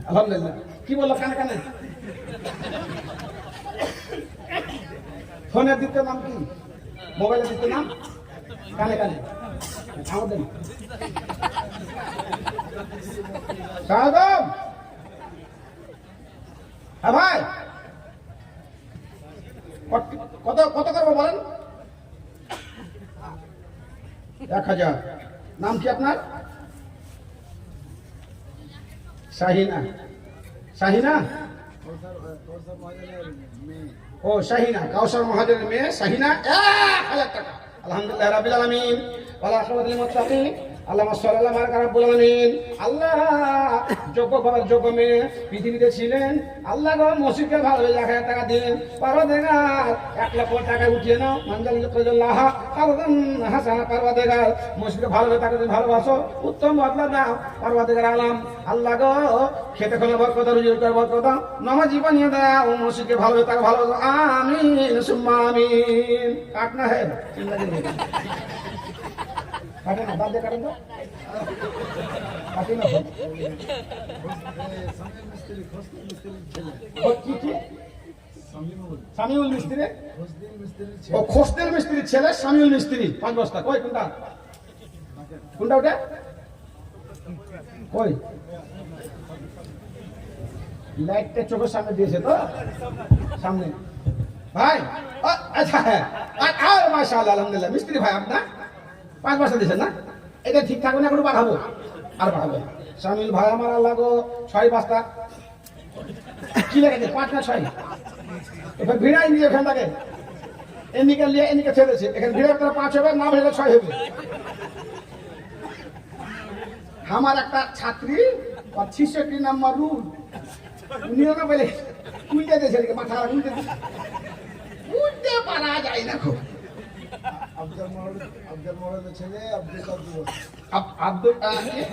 আলহামদুলিল্লাহ। কি বললো কানে কানে? ফোনের দ্বিতীয় নাম কি? মোবাইলের দ্বিতীয় নাম? কানে কানে আমাদের হ্যাঁ ভাই, কত কত করবো বলেন? 1000। নাম কি আপনার? শাহিনা। শাহিনা? ও শাহিনা, কাউসার মহাজনের মেয়ে শাহিনা। 1000 টাকা। আলহামদুলিল্লাহ রাব্বিল আলামিন ওয়ালা আখিরাতিল মুত্তাকিন। আল্লাহুম্মা সাল্লি আলা রাব্বিল আলামিন। আল্লাহ যোগ্য বাবার যোগ্য মেয়ে পৃথিবীতে ছিলেন। আল্লাহ গো মসজিদকে ভালোবেসে 1000 টাকা দিন। পারওয়ারদিগার 1 লক্ষ টাকা উঠিয়ে নাও। মানজাল ইকরাজুল্লাহ কারদান হাসানা। পারওয়ারদিগার মসজিদকে ভালোবেসে টাকা দিন, ভালোবাসো, উত্তম বদলা দাও পারওয়ারদিগার আলম। আল্লাহ গো খেতে খেলে বরকত, রুজিতে বরকত, নামাজি বানিয়ে দাও, মসজিদকে ভালোবেসে টাকা ভালোবাসো। আমিন সুম্মা আমিন। কাটনা হে কাটে না, বাদ দিয়ে কাটেন তো কাটে না। সামিউল মিস্ত্রি, ও খোসদের মিস্ত্রির ছেলে সামিউল মিস্ত্রি। 5 বস্তা। কই কোনটা? কোনটা ওটা? কই লাইটটা চোখের সামনে দিয়েছে তো সামনে ভাই। আচ্ছা হ্যাঁ, মাশাআল্লাহ আলহামদুলিল্লাহ। মিস্ত্রি ভাই আপনার 5 বস্তা দিয়েছেন না? এটা ঠিক থাকবে না, একটু বাড়াবো, আর বাড়াবো। সামিল ভাই আমার আল্লাহ গো 6 বস্তা। কি লেগেছে? 5 না 6? এবার ভিড়াই নিয়ে এখান থেকে এদিকে নিয়ে এদিকে ছেড়েছে। এখানে ভিড়ার তারা 5 হবে, না ভিড়লে 6 হবে। আমার একটা ছাত্রী 66 নাম্বার রুল উনিও না বলে উল্টে দিয়েছে, মাথা উল্টে দিয়েছে, উল্টে পারা যায় না। খুব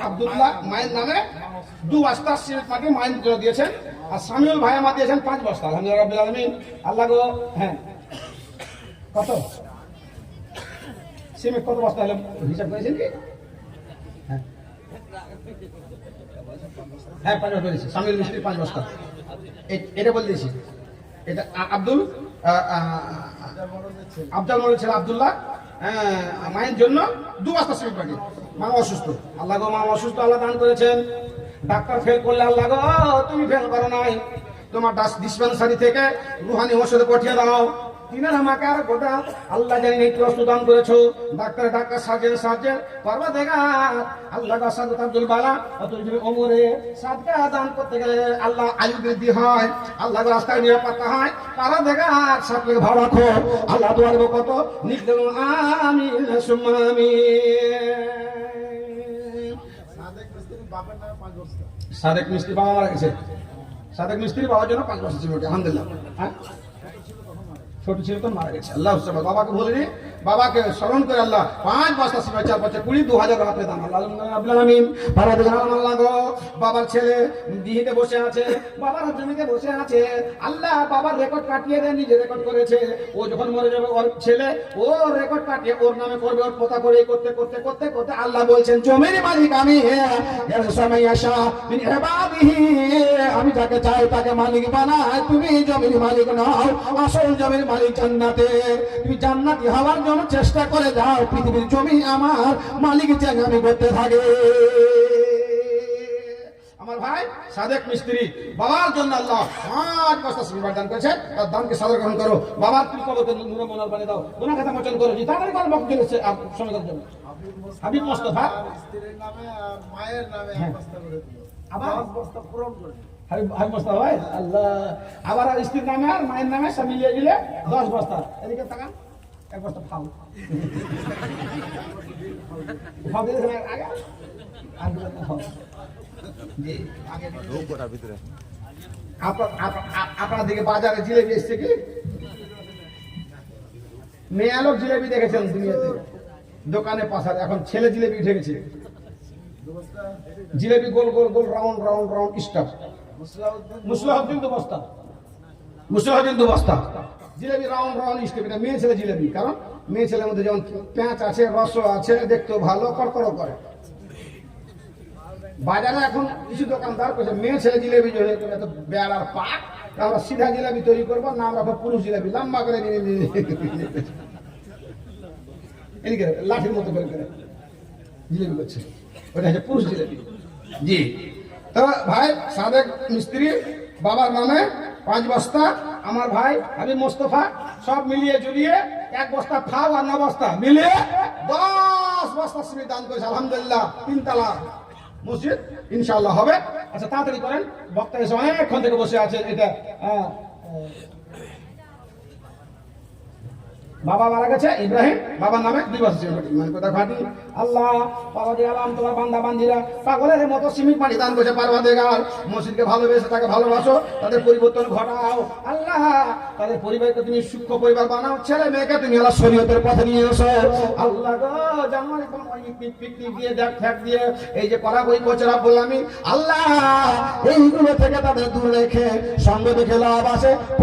আব্দুল্লাহ মায়ের নামে 2 বস্তা সিমেন্ট মাটি মাইন করে দিয়েছেন। আর সামিউল ভাই আমার দিয়েছেন 5 বস্তা। আলহামদুলিল্লাহ রাব্বিল আলামিন। আল্লাহ গো হ্যাঁ কত সিমেন্ট কত বস্তা হলো হিসাব করেছেন কি? হ্যাঁ হ্যাঁ 5 বস্তা দিয়েছি। সামিউল মিস্ত্রি 5 বস্তা। এটা বলে দিয়েছি। এটা আব্দুল মোড়ের ছেলে আব্দুল্লাহ মায়ের জন্য 2 বস্তা সিমেন্ট পাঠিয়ে। মা অসুস্থ, আল্লাহ গো মা অসুস্থ, আল্লাহ দান করেছেন। ডাক্তার ফেল করলে আল্লাহ গো তুমি ফেল করো নাই, তোমার ডিসপেন্সারি থেকে রুহানি ওষুধ পাঠিয়ে দাও। তিনার আমাকে আর গোটা আল্লাহ জানি একটু অস্ত্র দান করেছো। ডাক্তার সার্জেন পারওয়ারদিগার আল্লাহ সাদ আব্দুল বালা অতুল ওমরে সাদকা দান করতে গেলে আল্লাহ আয়ু বৃদ্ধি হয়, আল্লাহ রাস্তায় নিরাপত্তা হয়। পারওয়ারদিগার সাথে ভালো রাখো। আল্লাহ দোয়া দেব কত নিকদম। আমিন সুম্মা আমিন। সাদেক মিস্ত্রি বাবা মারা গেছে। সাদেক মিস্ত্রি বাবার জন্য 5 বছর ছিল। আলহামদুলিল্লাহ। হ্যাঁ ছোট ছিল তো মারা গেছে। আল্লাহ বাবাকে বলিনি, বাবাকে স্মরণ করে আল্লাহ 5 বস্তা সিমেন্ট 4 5 20 2000 রাতে দাম। আল্লাহ রাব্বুল আলামিন। আল্লাহ গো বাবার ছেলে দিহিতে বসে আছে, বাবার জমিতে বসে আছে। আল্লাহ বাবার রেকর্ড কাটিয়ে দেন, নিজে রেকর্ড করেছে। ও যখন মরে যাবে ওর ছেলে ও রেকর্ড কাটিয়ে ওর নামে করবে, ওর পোতা করে করতে করতে করতে করতে আল্লাহ বলছেন জমির মালিক আমি, আমি যাকে চাই তাকে মালিক বানাই। তুমি জমির মালিক নও, আসল জমির মালিক জান্নাতে। তুমি জান্নাতি হওয়ার জন্য চেষ্টা করে যাও, পৃথিবীর জমি আমার মালিক যেন আমি করতে থাকে। আমার ভাই সাদেক মিস্ত্রি বাবার জন্য আল্লাহ 5 বস্তা সিমেন্ট দান করেছে। তার দানকে সাদর গ্রহণ করো। বাবার তুই কবরকে নূরে মনোর বানিয়ে দাও, গুনাহ খাতা মোচন করো। জি তাড়াতাড়ি করে বক্তব্য দিয়েছে সমাজের জন্য। হাবিব মোস্তফা স্ত্রীর নামে আর মায়ের নামে 1 বস্তা করে দিও, আবার 10 বস্তা পূরণ করে দিও। হাবিব মোস্তফা ভাই আল্লাহ আবার আর স্ত্রীর নামে আর মায়ের নামে সব মিলিয়ে দিলে 10 বস্তা। এদিকে তাকান, 1 বস্তা ফাউ ফাউ দিলে আগে আপনার দিকে বাজারে জিলেবি এসছে কি? মেয়ে লোক জিলেবি দেখেছেন দুনিয়াতে দোকানে পাশার। এখন ছেলে জিলেবি উঠে গেছে। জিলেবি গোল গোল গোল রাউন্ড রাউন্ড রাউন্ড স্টার। মুসলাউদ্দিন তো বস্তা, মুসলাউদ্দিন তো বস্তা জিলেবি রাউন্ড রাউন্ড স্টার। এটা মেয়ে ছেলে জিলেবি, কারণ মেয়ে ছেলের মধ্যে যেমন পেঁয়াজ আছে, রস আছে, দেখতেও ভালো, কড়কড় করে। বাজারে এখন কিছু দোকানদার করছে মেয়ে ছেলে জিলেবি জড়িয়ে করে এত বেড়ার পাক, আমরা সিধা জিলাপি তৈরি করবো না, আমরা পুরুষ জিলাপি লম্বা করে নিয়ে এদিকে লাঠির মতো করে করে জিলেবি করছে, ওটা হচ্ছে পুরুষ জিলেবি। জি, তো ভাই সাদেক মিস্ত্রি বাবার নামে 5 বস্তা, আমার ভাই হাবিব মোস্তফা সব মিলিয়ে জুলিয়ে 1 বস্তা ফাও আর 9 বস্তা মিলিয়ে 10 বস্তা সিমেন্ট দান করেছে। আলহামদুলিল্লাহ 3 তলা মসজিদ ইনশাআল্লাহ হবে। আচ্ছা তাড়াতাড়ি করেন, বক্তা এসে অনেকক্ষণ থেকে বসে আছে। এটা বাবা মারা গেছে ইব্রাহিম, বাবার নামে 2 বছর মানে কথা ঘাটি। আল্লাহ বাবা দিয়ে আলাম তোমার বান্দা বান্দিরা পাগলের মতো সিমেন্ট পানি দান করেছে পারওয়ারদিগার, মসজিদকে ভালোবেসে তাকে ভালোবাসো, তাদের পরিবর্তন ঘটাও আল্লাহ, তাদের পরিবারকে তুমি সূক্ষ্ম পরিবার বানাও, ছেলে মেয়েকে তুমি আল্লাহ শরীয়তের পথে নিয়ে এসো আল্লাহ গো। জানুয়ারি পিকনিক দিয়ে দেখ ফ্যাক দিয়ে এই যে করা বই কোচরা বললাম আল্লাহ, এইগুলো থেকে তাদের দূরে রেখে সঙ্গ দেখে লাভ আছে।